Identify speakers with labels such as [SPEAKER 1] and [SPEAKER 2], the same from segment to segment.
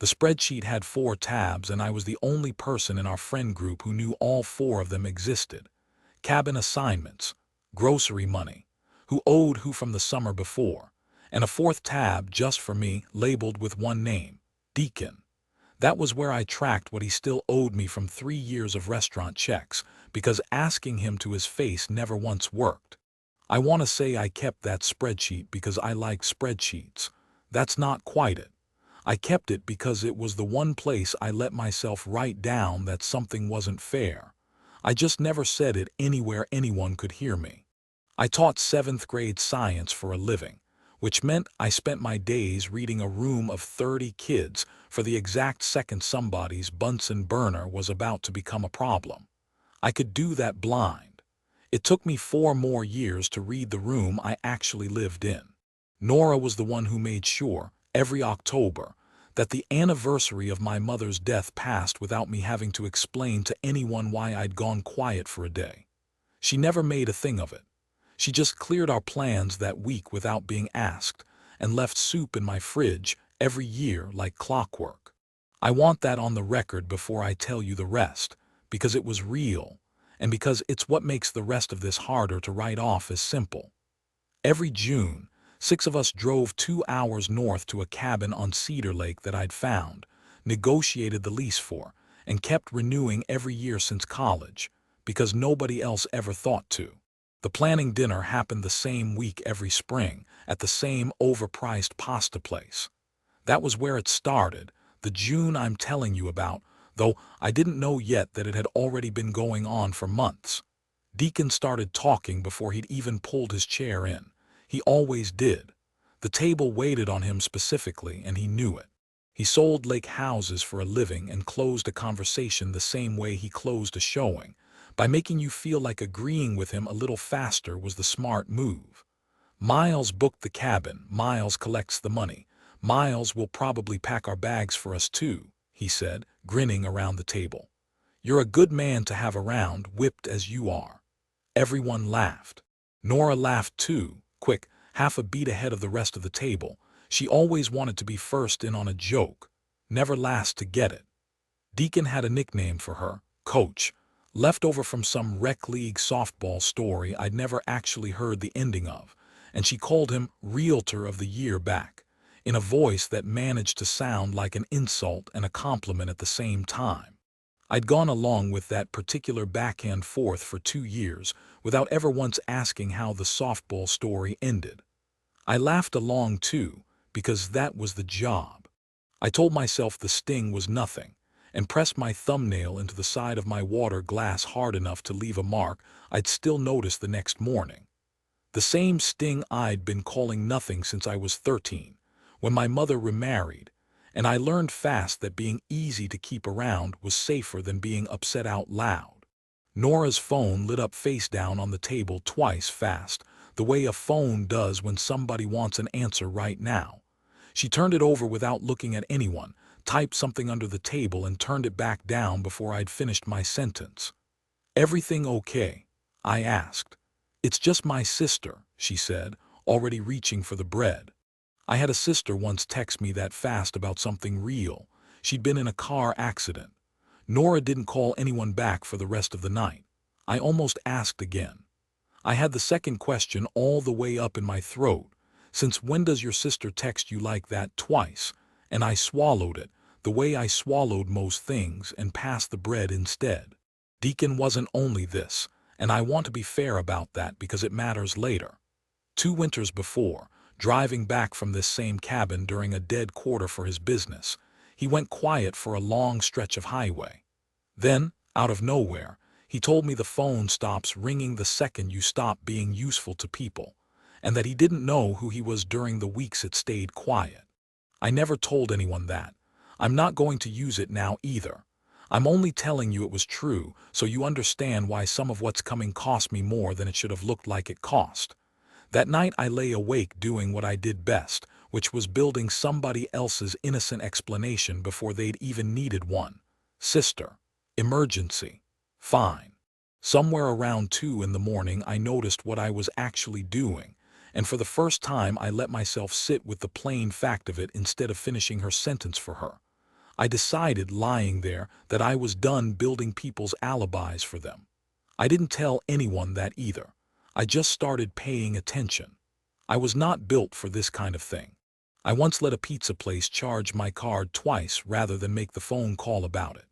[SPEAKER 1] The spreadsheet had 4 tabs, and I was the only person in our friend group who knew all 4 of them existed. Cabin assignments, grocery money, who owed who from the summer before, and a 4th tab just for me, labeled with one name, Deacon. That was where I tracked what he still owed me from 3 years of restaurant checks, because asking him to his face never once worked. I want to say I kept that spreadsheet because I like spreadsheets. That's not quite it. I kept it because it was the one place I let myself write down that something wasn't fair. I just never said it anywhere anyone could hear me. I taught 7th grade science for a living, which meant I spent my days reading a room of 30 kids for the exact second somebody's Bunsen burner was about to become a problem. I could do that blind. It took me 4 more years to read the room I actually lived in. Nora was the one who made sure, every October, that the anniversary of my mother's death passed without me having to explain to anyone why I'd gone quiet for a day. She never made a thing of it. She just cleared our plans that week without being asked, and left soup in my fridge every year like clockwork. I want that on the record before I tell you the rest, because it was real, and because it's what makes the rest of this harder to write off as simple. Every June, 6 of us drove 2 hours north to a cabin on Cedar Lake that I'd found, negotiated the lease for, and kept renewing every year since college, because nobody else ever thought to. The planning dinner happened the same week every spring, at the same overpriced pasta place. That was where it started, the June I'm telling you about, though I didn't know yet that it had already been going on for months. Deacon started talking before he'd even pulled his chair in. He always did. The table waited on him specifically, and he knew it. He sold lake houses for a living and closed a conversation the same way he closed a showing, by making you feel like agreeing with him a little faster was the smart move. Miles booked the cabin, Miles collects the money, Miles will probably pack our bags for us too, he said, grinning around the table. You're a good man to have around, whipped as you are. Everyone laughed. Nora laughed too, quick, half a beat ahead of the rest of the table. She always wanted to be first in on a joke, never last to get it. Deacon had a nickname for her, Coach, left over from some rec league softball story I'd never actually heard the ending of, and she called him Realtor of the Year back, in a voice that managed to sound like an insult and a compliment at the same time. I'd gone along with that particular backhand forth for 2 years without ever once asking how the softball story ended. I laughed along too, because that was the job. I told myself the sting was nothing, and pressed my thumbnail into the side of my water glass hard enough to leave a mark I'd still notice the next morning. The same sting I'd been calling nothing since I was 13, when my mother remarried, and I learned fast that being easy to keep around was safer than being upset out loud. Nora's phone lit up face down on the table twice fast, the way a phone does when somebody wants an answer right now. She turned it over without looking at anyone, typed something under the table and turned it back down before I'd finished my sentence. Everything okay? I asked. It's just my sister, she said, already reaching for the bread. I had a sister once text me that fast about something real. She'd been in a car accident. Nora didn't call anyone back for the rest of the night. I almost asked again. I had the second question all the way up in my throat. Since when does your sister text you like that twice? And I swallowed it, the way I swallowed most things, and passed the bread instead. Deacon wasn't only this, and I want to be fair about that because it matters later. 2 winters before, driving back from this same cabin during a dead quarter for his business, he went quiet for a long stretch of highway. Then, out of nowhere, he told me the phone stops ringing the second you stop being useful to people, and that he didn't know who he was during the weeks it stayed quiet. I never told anyone that. I'm not going to use it now either. I'm only telling you it was true, so you understand why some of what's coming cost me more than it should have looked like it cost. That night I lay awake doing what I did best, which was building somebody else's innocent explanation before they'd even needed one. Sister. Emergency. Fine. Somewhere around 2 in the morning I noticed what I was actually doing, and for the first time I let myself sit with the plain fact of it instead of finishing her sentence for her. I decided, lying there, that I was done building people's alibis for them. I didn't tell anyone that either. I just started paying attention. I was not built for this kind of thing. I once let a pizza place charge my card twice rather than make the phone call about it.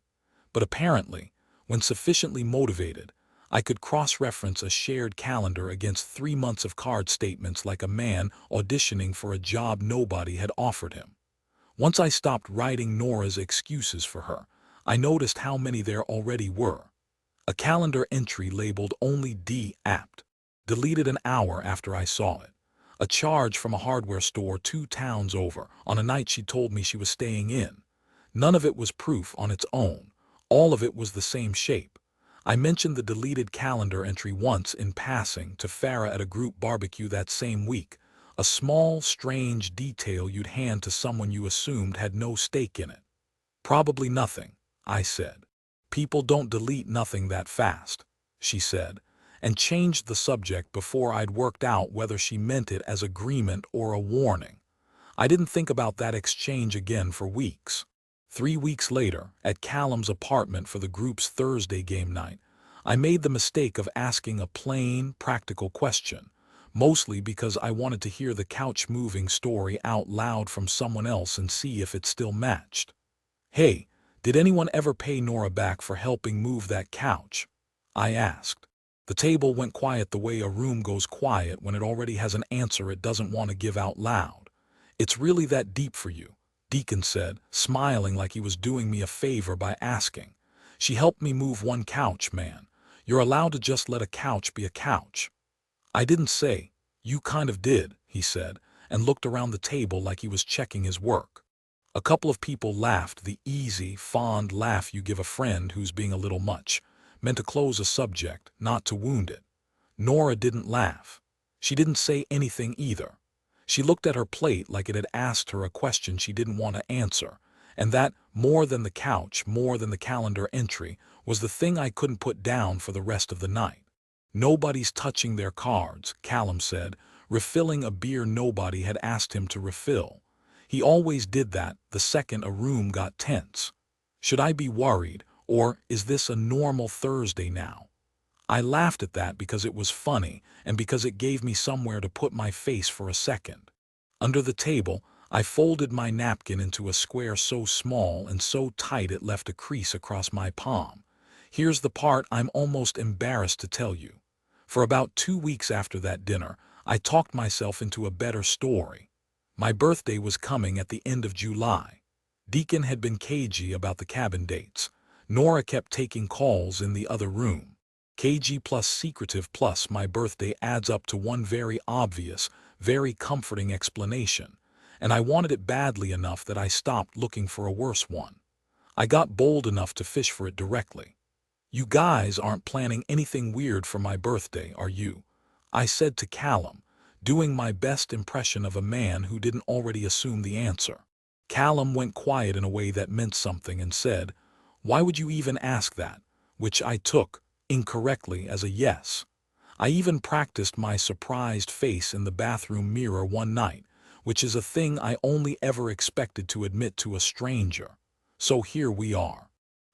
[SPEAKER 1] But apparently, when sufficiently motivated, I could cross-reference a shared calendar against 3 months of card statements like a man auditioning for a job nobody had offered him. Once I stopped writing Nora's excuses for her, I noticed how many there already were. A calendar entry labeled only D-apt, deleted an hour after I saw it. A charge from a hardware store 2 towns over on a night she told me she was staying in. None of it was proof on its own. All of it was the same shape. I mentioned the deleted calendar entry once in passing to Farah at a group barbecue that same week. A small, strange detail you'd hand to someone you assumed had no stake in it. Probably nothing, I said. People don't delete nothing that fast, she said, and changed the subject before I'd worked out whether she meant it as agreement or a warning. I didn't think about that exchange again for weeks. 3 weeks later, at Callum's apartment for the group's Thursday game night, I made the mistake of asking a plain, practical question, mostly because I wanted to hear the couch-moving story out loud from someone else and see if it still matched. "Hey, did anyone ever pay Nora back for helping move that couch?" I asked. The table went quiet the way a room goes quiet when it already has an answer it doesn't want to give out loud. "It's really that deep for you," Deacon said, smiling like he was doing me a favor by asking. "She helped me move one couch, man. You're allowed to just let a couch be a couch." I didn't say. "You kind of did," he said, and looked around the table like he was checking his work. A couple of people laughed, the easy, fond laugh you give a friend who's being a little much, meant to close a subject, not to wound it. Nora didn't laugh. She didn't say anything either. She looked at her plate like it had asked her a question she didn't want to answer, and that, more than the couch, more than the calendar entry, was the thing I couldn't put down for the rest of the night. "Nobody's touching their cards," Callum said, refilling a beer nobody had asked him to refill. He always did that the second a room got tense. Should I be worried, or is this a normal Thursday now? I laughed at that because it was funny and because it gave me somewhere to put my face for a second. Under the table, I folded my napkin into a square so small and so tight it left a crease across my palm. Here's the part I'm almost embarrassed to tell you. For about 2 weeks after that dinner, I talked myself into a better story. My birthday was coming at the end of July. Deacon had been cagey about the cabin dates. Nora kept taking calls in the other room. Cagey plus secretive plus my birthday adds up to one very obvious, very comforting explanation, and I wanted it badly enough that I stopped looking for a worse one. I got bold enough to fish for it directly. "You guys aren't planning anything weird for my birthday, are you?" I said to Callum, doing my best impression of a man who didn't already assume the answer. Callum went quiet in a way that meant something and said, "Why would you even ask that?" which I took, incorrectly, as a yes. I even practiced my surprised face in the bathroom mirror one night, which is a thing I only ever expected to admit to a stranger. So here we are.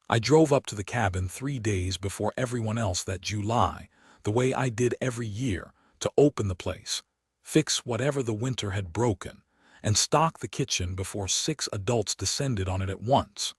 [SPEAKER 1] I drove up to the cabin 3 days before everyone else that July, the way I did every year, to open the place, fix whatever the winter had broken, and stock the kitchen before 6 adults descended on it at once.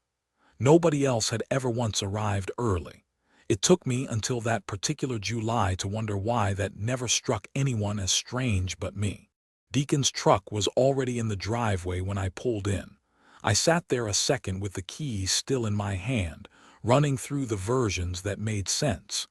[SPEAKER 1] Nobody else had ever once arrived early. It took me until that particular July to wonder why that never struck anyone as strange but me. Deacon's truck was already in the driveway when I pulled in. I sat there a second with the keys still in my hand, running through the versions that made sense.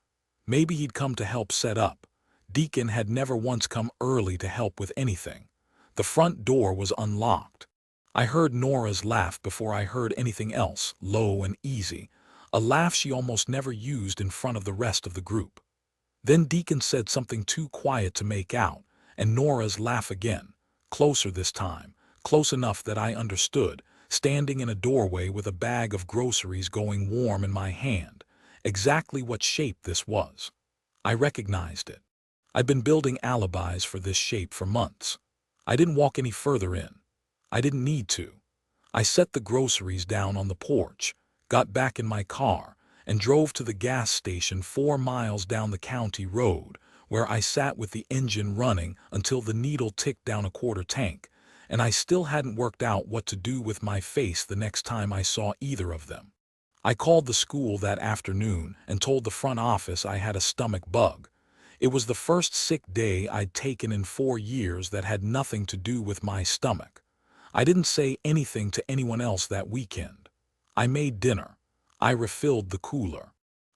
[SPEAKER 1] Maybe he'd come to help set up. Deacon had never once come early to help with anything. The front door was unlocked. I heard Nora's laugh before I heard anything else, low and easy, a laugh she almost never used in front of the rest of the group. Then Deacon said something too quiet to make out, and Nora's laugh again, closer this time, close enough that I understood, standing in a doorway with a bag of groceries going warm in my hand, exactly what shape this was. I recognized it. I'd been building alibis for this shape for months. I didn't walk any further in. I didn't need to. I set the groceries down on the porch, got back in my car, and drove to the gas station 4 miles down the county road, where I sat with the engine running until the needle ticked down a quarter tank, and I still hadn't worked out what to do with my face the next time I saw either of them. I called the school that afternoon and told the front office I had a stomach bug. It was the first sick day I'd taken in 4 years that had nothing to do with my stomach. I didn't say anything to anyone else that weekend. I made dinner. I refilled the cooler.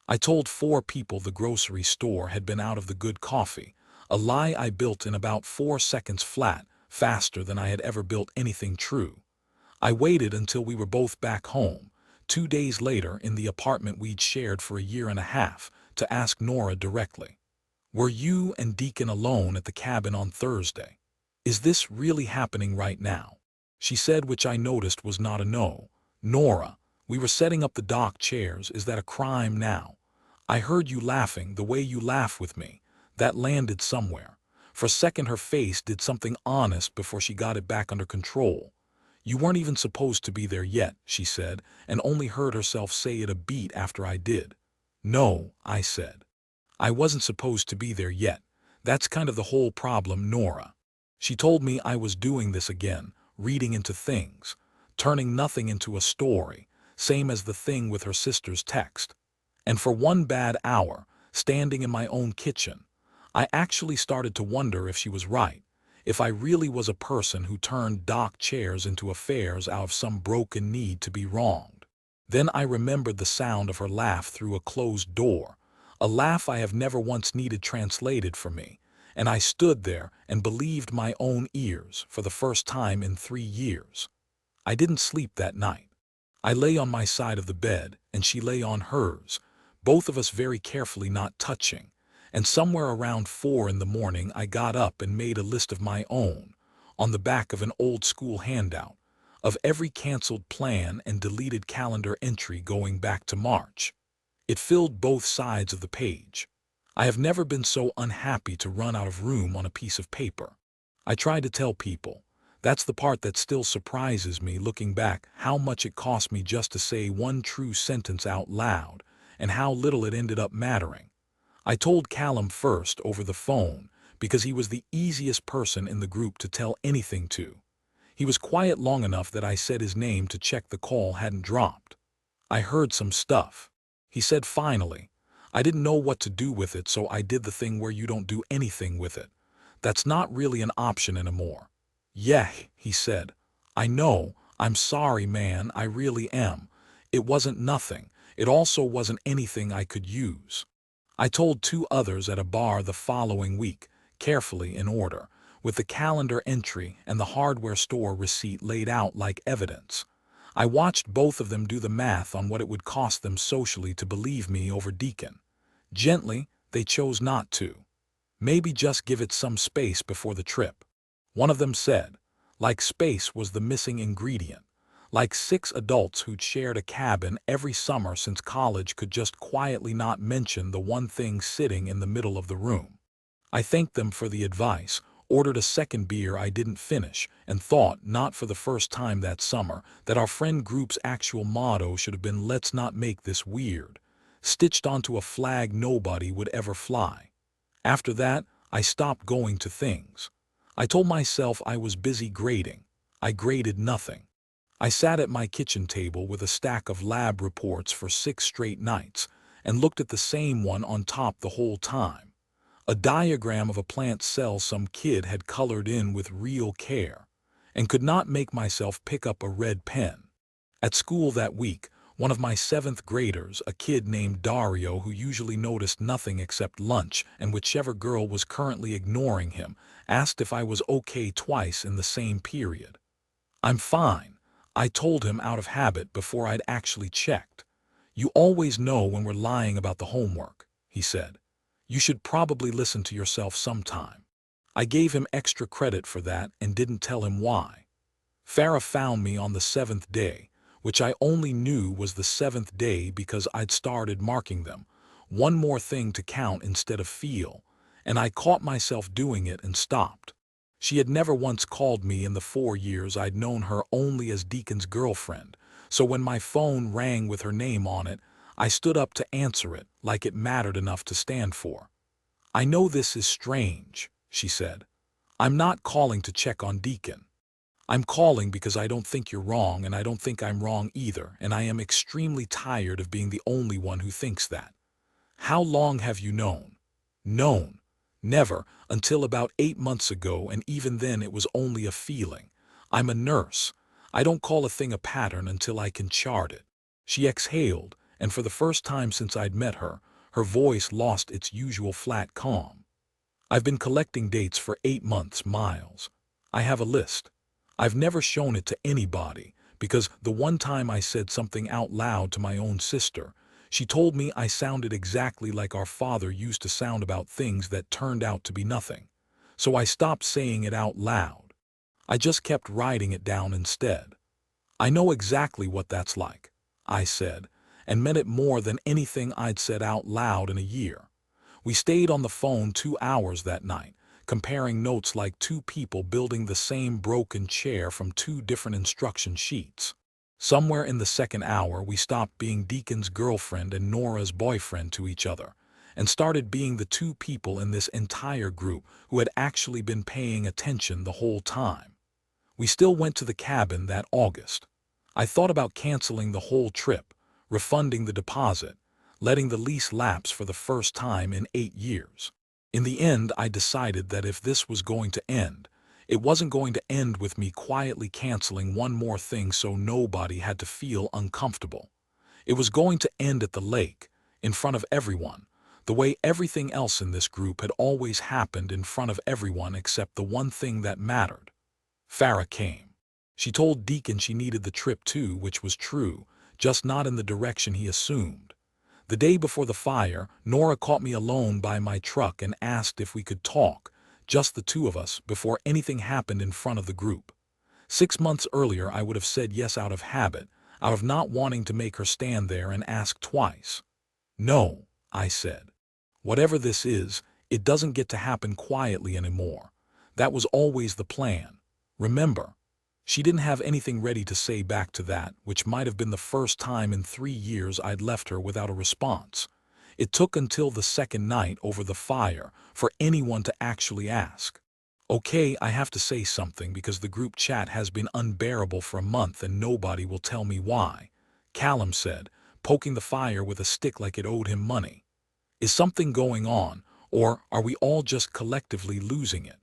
[SPEAKER 1] I told 4 people the grocery store had been out of the good coffee, a lie I built in about 4 seconds flat, faster than I had ever built anything true. I waited until we were both back home, 2 days later in the apartment we'd shared for a year and a half, to ask Nora directly. Were you and Deacon alone at the cabin on Thursday? Is this really happening right now? She said, which I noticed was not a no. Nora, we were setting up the dock chairs. Is that a crime now? I heard you laughing the way you laugh with me. That landed somewhere. For a second her face did something honest before she got it back under control. You weren't even supposed to be there yet, she said, and only heard herself say it a beat after I did. No, I said. I wasn't supposed to be there yet. That's kind of the whole problem, Nora. She told me I was doing this again, reading into things, turning nothing into a story, same as the thing with her sister's text. And for 1 bad hour, standing in my own kitchen, I actually started to wonder if she was right, if I really was a person who turned dock chairs into affairs out of some broken need to be wronged. Then I remembered the sound of her laugh through a closed door, a laugh I have never once needed translated for me, and I stood there and believed my own ears for the first time in 3 years. I didn't sleep that night. I lay on my side of the bed, and she lay on hers, both of us very carefully not touching, and somewhere around 4 in the morning I got up and made a list of my own, on the back of an old school handout, of every canceled plan and deleted calendar entry going back to March. It filled both sides of the page. I have never been so unhappy to run out of room on a piece of paper. I tried to tell people, that's the part that still surprises me looking back, how much it cost me just to say one true sentence out loud, and how little it ended up mattering. I told Callum first over the phone because he was the easiest person in the group to tell anything to. He was quiet long enough that I said his name to check the call hadn't dropped. I heard some stuff. He said finally, I didn't know what to do with it, so I did the thing where you don't do anything with it. That's not really an option anymore. Yeah, he said. I know, I'm sorry man, I really am. It wasn't nothing. It also wasn't anything I could use. I told 2 others at a bar the following week, carefully in order, with the calendar entry and the hardware store receipt laid out like evidence. I watched both of them do the math on what it would cost them socially to believe me over Deacon. Gently, they chose not to. Maybe just give it some space before the trip. One of them said, like space was the missing ingredient. Like 6 adults who'd shared a cabin every summer since college could just quietly not mention the one thing sitting in the middle of the room. I thanked them for the advice, ordered a second beer I didn't finish, and thought, not for the first time that summer, that our friend group's actual motto should have been "Let's not make this weird," stitched onto a flag nobody would ever fly. After that, I stopped going to things. I told myself I was busy grading. I graded nothing. I sat at my kitchen table with a stack of lab reports for 6 straight nights and looked at the same one on top the whole time. A diagram of a plant cell some kid had colored in with real care, and could not make myself pick up a red pen. At school that week, one of my 7th graders, a kid named Dario who usually noticed nothing except lunch and whichever girl was currently ignoring him, asked if I was okay twice in the same period. I'm fine, I told him out of habit before I'd actually checked. You always know when we're lying about the homework, he said. You should probably listen to yourself sometime. I gave him extra credit for that and didn't tell him why. Farah found me on the 7th day, which I only knew was the 7th day because I'd started marking them, one more thing to count instead of feel, and I caught myself doing it and stopped. She had never once called me in the 4 years I'd known her only as Deacon's girlfriend, so when my phone rang with her name on it, I stood up to answer it like it mattered enough to stand for. "I know this is strange," she said. "I'm not calling to check on Deacon. I'm calling because I don't think you're wrong and I don't think I'm wrong either, and I am extremely tired of being the only one who thinks that." "How long have you known?" "Known? Never, until about 8 months ago, and even then it was only a feeling. I'm a nurse. I don't call a thing a pattern until I can chart it." She exhaled, and for the first time since I'd met her, her voice lost its usual flat calm. "I've been collecting dates for 8 months, Miles. I have a list. I've never shown it to anybody, because the one time I said something out loud to my own sister, she told me I sounded exactly like our father used to sound about things that turned out to be nothing. So I stopped saying it out loud. I just kept writing it down instead. I know exactly what that's like," I said, and meant it more than anything I'd said out loud in a year. We stayed on the phone 2 hours that night, comparing notes like two people building the same broken chair from two different instruction sheets. Somewhere in the second hour, we stopped being Deacon's girlfriend and Nora's boyfriend to each other, and started being the two people in this entire group who had actually been paying attention the whole time. We still went to the cabin that August. I thought about canceling the whole trip, refunding the deposit, letting the lease lapse for the first time in 8 years. In the end, I decided that if this was going to end, it wasn't going to end with me quietly canceling one more thing so nobody had to feel uncomfortable. It was going to end at the lake, in front of everyone, the way everything else in this group had always happened in front of everyone except the one thing that mattered. Farah came. She told Deacon she needed the trip too, which was true, just not in the direction he assumed. The day before the fire, Nora caught me alone by my truck and asked if we could talk, just the two of us, before anything happened in front of the group. 6 months earlier I would have said yes out of habit, out of not wanting to make her stand there and ask twice. "No," I said. "Whatever this is, it doesn't get to happen quietly anymore. That was always the plan. Remember?" She didn't have anything ready to say back to that, which might have been the first time in 3 years I'd left her without a response. It took until the second night over the fire for anyone to actually ask. "Okay, I have to say something because the group chat has been unbearable for a month and nobody will tell me why," Callum said, poking the fire with a stick like it owed him money. "Is something going on, or are we all just collectively losing it?"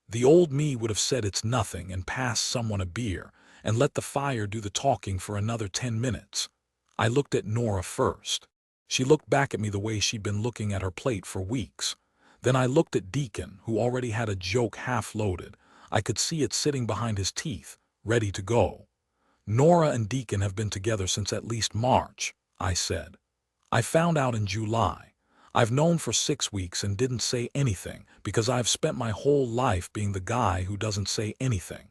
[SPEAKER 1] The old me would have said it's nothing and passed someone a beer and let the fire do the talking for another 10 minutes. I looked at Nora first. She looked back at me the way she'd been looking at her plate for weeks. Then I looked at Deacon, who already had a joke half loaded. I could see it sitting behind his teeth, ready to go. "Nora and Deacon have been together since at least March," I said. "I found out in July. I've known for 6 weeks and didn't say anything because I've spent my whole life being the guy who doesn't say anything.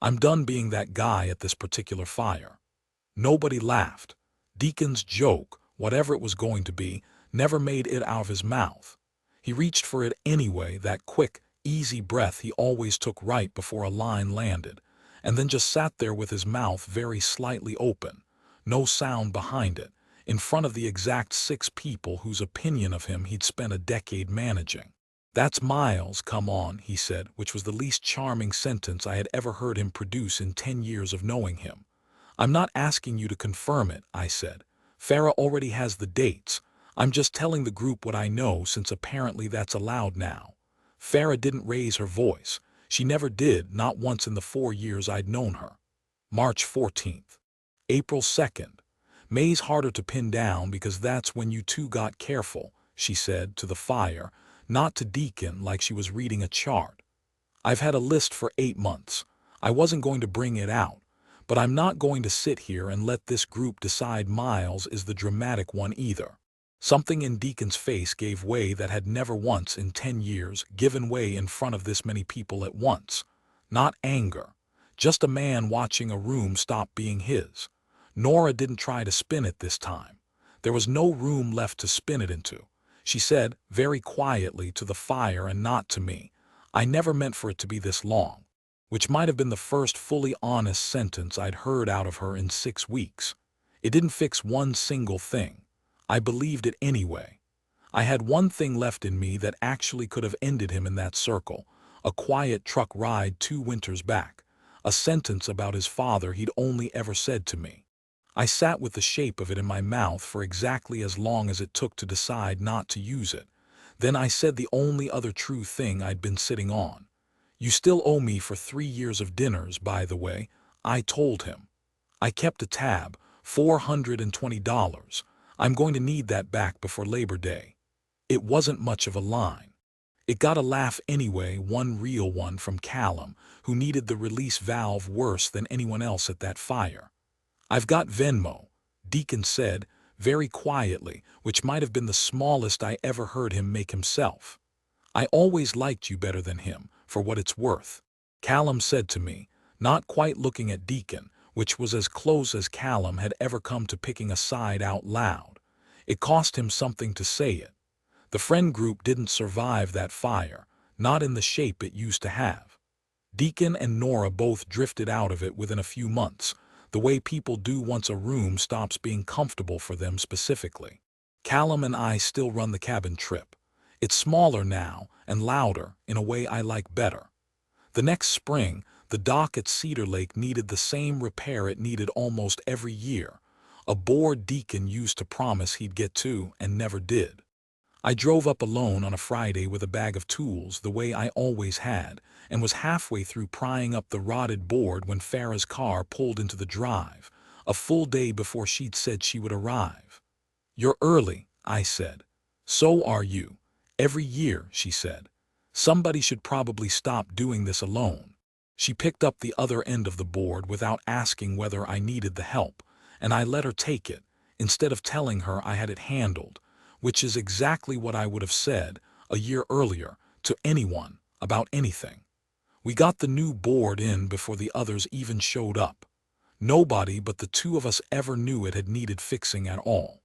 [SPEAKER 1] I'm done being that guy at this particular fire." Nobody laughed. Deacon's joke, whatever it was going to be, never made it out of his mouth. He reached for it anyway, that quick, easy breath he always took right before a line landed, and then just sat there with his mouth very slightly open, no sound behind it, in front of the exact 6 people whose opinion of him he'd spent a decade managing. "That's Miles, come on," he said, which was the least charming sentence I had ever heard him produce in 10 years of knowing him. "I'm not asking you to confirm it," I said. "Farah already has the dates. I'm just telling the group what I know since apparently that's allowed now." Farah didn't raise her voice. She never did, not once in the 4 years I'd known her. March 14th. April 2nd. "May's harder to pin down because that's when you two got careful," she said to the fire, not to Deacon like she was reading a chart. "I've had a list for 8 months. I wasn't going to bring it out, but I'm not going to sit here and let this group decide Miles is the dramatic one either." Something in Deacon's face gave way that had never once in 10 years given way in front of this many people at once. Not anger. Just a man watching a room stop being his. Nora didn't try to spin it this time. There was no room left to spin it into. She said, very quietly to the fire and not to me, I never meant for it to be this long," which might have been the first fully honest sentence I'd heard out of her in 6 weeks. It didn't fix one single thing. I believed it anyway. I had one thing left in me that actually could have ended him in that circle, a quiet truck ride 2 winters back, a sentence about his father he'd only ever said to me. I sat with the shape of it in my mouth for exactly as long as it took to decide not to use it. Then I said the only other true thing I'd been sitting on. "You still owe me for 3 years of dinners, by the way," I told him. "I kept a tab, $420. I'm going to need that back before Labor Day." It wasn't much of a line. It got a laugh anyway, one real one from Callum, who needed the release valve worse than anyone else at that fire. "I've got Venmo," Deacon said, very quietly, which might have been the smallest I ever heard him make himself. "I always liked you better than him, for what it's worth," Callum said to me, not quite looking at Deacon, which was as close as Callum had ever come to picking a side out loud. It cost him something to say it. The friend group didn't survive that fire, not in the shape it used to have. Deacon and Nora both drifted out of it within a few months, the way people do once a room stops being comfortable for them specifically. Callum and I still run the cabin trip. It's smaller now and louder in a way I like better. The next spring, the dock at Cedar Lake needed the same repair it needed almost every year, a board Deacon used to promise he'd get to and never did. I drove up alone on a Friday with a bag of tools the way I always had, and was halfway through prying up the rotted board when Farah's car pulled into the drive, a full day before she'd said she would arrive. "You're early," I said. "So are you. Every year," she said. "Somebody should probably stop doing this alone." She picked up the other end of the board without asking whether I needed the help, and I let her take it, instead of telling her I had it handled, which is exactly what I would have said, a year earlier, to anyone, about anything. We got the new board in before the others even showed up. Nobody but the two of us ever knew it had needed fixing at all.